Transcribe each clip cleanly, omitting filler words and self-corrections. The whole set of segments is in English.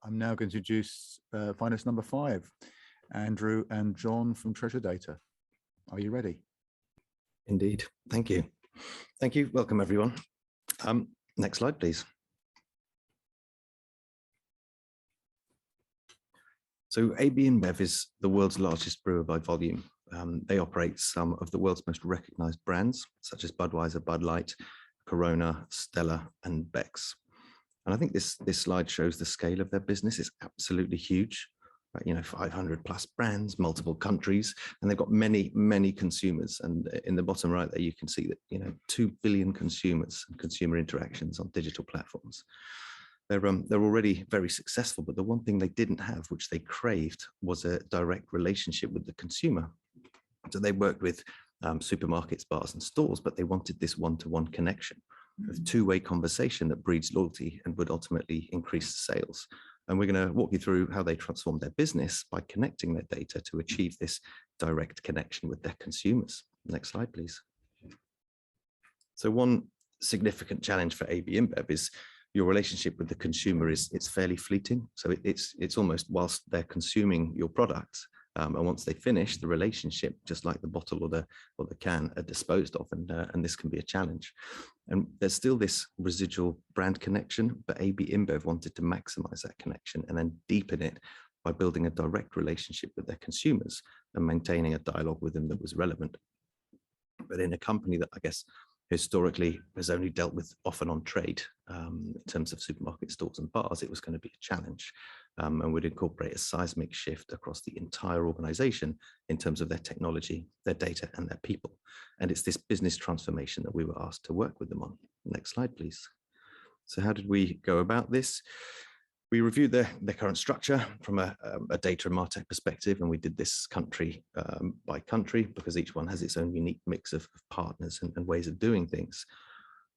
I'm now going to introduce finalist number 5, Andrew and John from Treasure Data. Are you ready? Indeed. Thank you. Thank you. Welcome, everyone. Next slide, please. So ABInBev is the world's largest brewer by volume. They operate some of the world's most recognized brands, such as Budweiser, Bud Light, Corona, Stella, and Beck's. And I think this slide shows the scale of their business. It's absolutely huge, right? 500 plus brands, multiple countries, and they've got many, many consumers. And in the bottom right there, you can see that, 2 billion consumers and consumer interactions on digital platforms. They're already very successful, but the one thing they didn't have, which they craved, was a direct relationship with the consumer. So they worked with supermarkets, bars, and stores, but they wanted this one-to-one connection, a two-way conversation that breeds loyalty and would ultimately increase sales. And we're going to walk you through how they transformed their business by connecting their data to achieve this direct connection with their consumers. Next slide, please. So one significant challenge for ABInBev is your relationship with the consumer it's fairly fleeting. So it's almost whilst they're consuming your products, and once they finish, the relationship, just like the bottle or the can, are disposed of, and this can be a challenge. And there's still this residual brand connection, but ABInBev wanted to maximize that connection and then deepen it by building a direct relationship with their consumers and maintaining a dialogue with them that was relevant. But in a company that I guess historically has only dealt with off and on trade, in terms of supermarket stores and bars, it was going to be a challenge, and would incorporate a seismic shift across the entire organization in terms of their technology, their data, and their people. And it's this business transformation that we were asked to work with them on. Next slide, please. So how did we go about this? We reviewed their current structure from a data and MarTech perspective, and we did this country by country because each one has its own unique mix of partners and ways of doing things.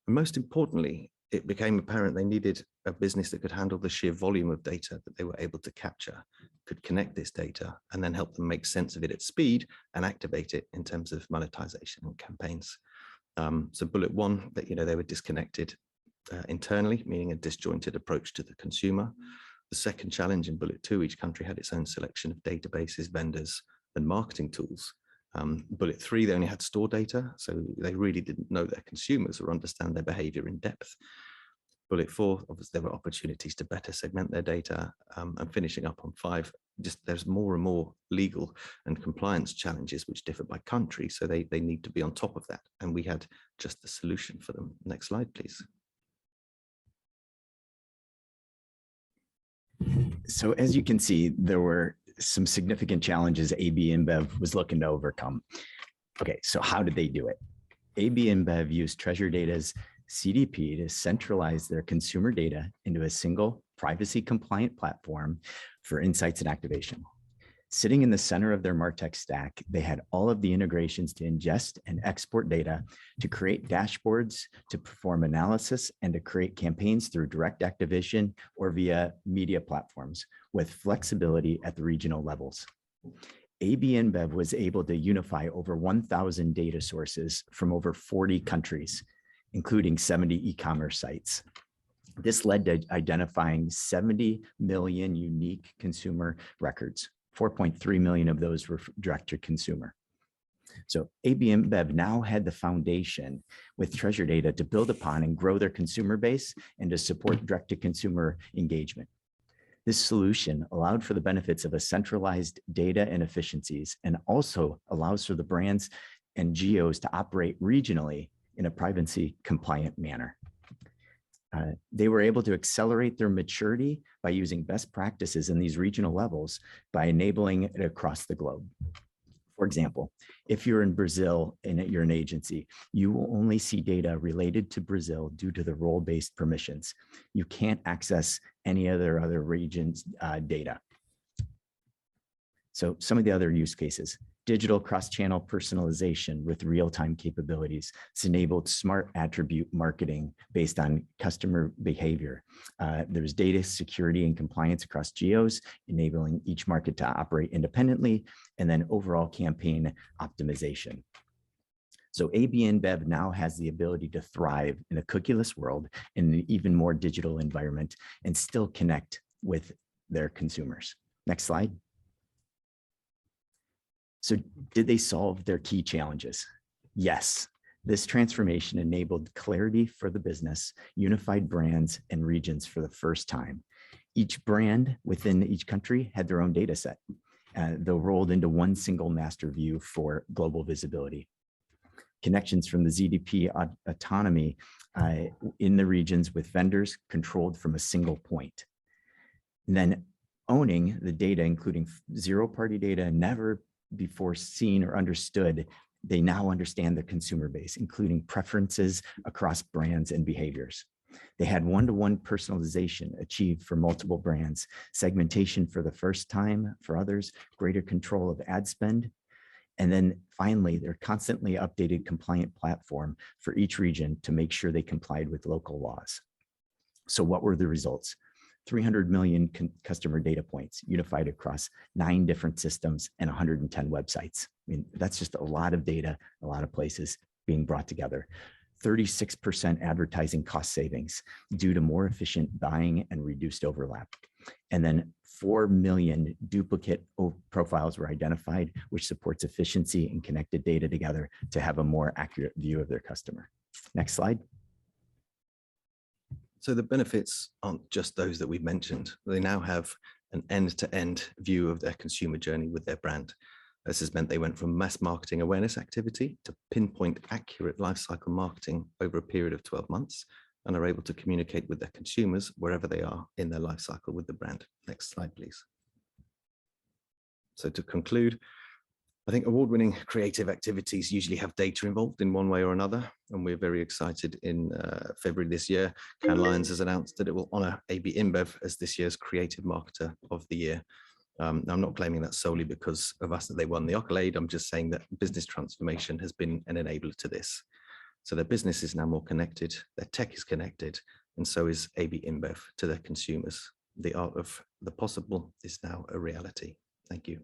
And most importantly, it became apparent they needed a business that could handle the sheer volume of data that they were able to capture, could connect this data, and then help them make sense of it at speed and activate it in terms of monetization and campaigns. So bullet 1, that they were disconnected internally, meaning a disjointed approach to the consumer. The second challenge in bullet 2, each country had its own selection of databases, vendors, and marketing tools. Bullet 3, they only had store data, so they really didn't know their consumers or understand their behavior in depth. Bullet 4, obviously there were opportunities to better segment their data, and finishing up on 5, just there's more and more legal and compliance challenges which differ by country, so they need to be on top of that, and we had just the solution for them. Next slide, please. So as you can see, there were some significant challenges ABInBev was looking to overcome. Okay, so how did they do it? ABInBev used Treasure Data's CDP to centralize their consumer data into a single privacy-compliant platform for insights and activation. Sitting in the center of their MarTech stack, they had all of the integrations to ingest and export data, to create dashboards, to perform analysis, and to create campaigns through direct activation or via media platforms with flexibility at the regional levels. ABInBev was able to unify over 1,000 data sources from over 40 countries, including 70 e-commerce sites. This led to identifying 70 million unique consumer records. 4.3 million of those were direct to consumer. So ABInBev now had the foundation with Treasure Data to build upon and grow their consumer base and to support direct to consumer engagement. This solution allowed for the benefits of a centralized data and efficiencies, and also allows for the brands and geos to operate regionally in a privacy compliant manner. They were able to accelerate their maturity by using best practices in these regional levels by enabling it across the globe. For example, if you're in Brazil and you're an agency, you will only see data related to Brazil due to the role-based permissions. You can't access any other region's data. So some of the other use cases: digital cross-channel personalization with real-time capabilities. It's enabled smart attribute marketing based on customer behavior. There's data security and compliance across geos, enabling each market to operate independently, and then overall campaign optimization. So ABInBev now has the ability to thrive in a cookieless world in an even more digital environment and still connect with their consumers. Next slide. So did they solve their key challenges? Yes. This transformation enabled clarity for the business, unified brands and regions for the first time. Each brand within each country had their own data set. They rolled into one single master view for global visibility. Connections from the ZDP autonomy in the regions with vendors controlled from a single point. And then owning the data, including zero-party data, never before seen or understood. They now understand the consumer base, including preferences across brands and behaviors. They had one-to-one personalization achieved for multiple brands, segmentation for the first time for others, greater control of ad spend. And then finally, their constantly updated compliant platform for each region to make sure they complied with local laws. So what were the results? 300 million customer data points unified across 9 different systems and 110 websites. I mean, that's just a lot of data, a lot of places being brought together. 36% advertising cost savings due to more efficient buying and reduced overlap. And then 4 million duplicate profiles were identified, which supports efficiency and connected data together to have a more accurate view of their customer. Next slide. So the benefits aren't just those that we've mentioned. They now have an end-to-end view of their consumer journey with their brand. This has meant they went from mass marketing awareness activity to pinpoint accurate lifecycle marketing over a period of 12 months and are able to communicate with their consumers wherever they are in their lifecycle with the brand. Next slide, please. So to conclude, I think award-winning creative activities usually have data involved in one way or another, and we're very excited in February this year. Cannes Lions has announced that it will honor AB InBev as this year's Creative Marketer of the Year. I'm not claiming that solely because of us that they won the accolade. I'm just saying that business transformation has been an enabler to this. So their business is now more connected, their tech is connected, and so is AB InBev to their consumers. The art of the possible is now a reality. Thank you.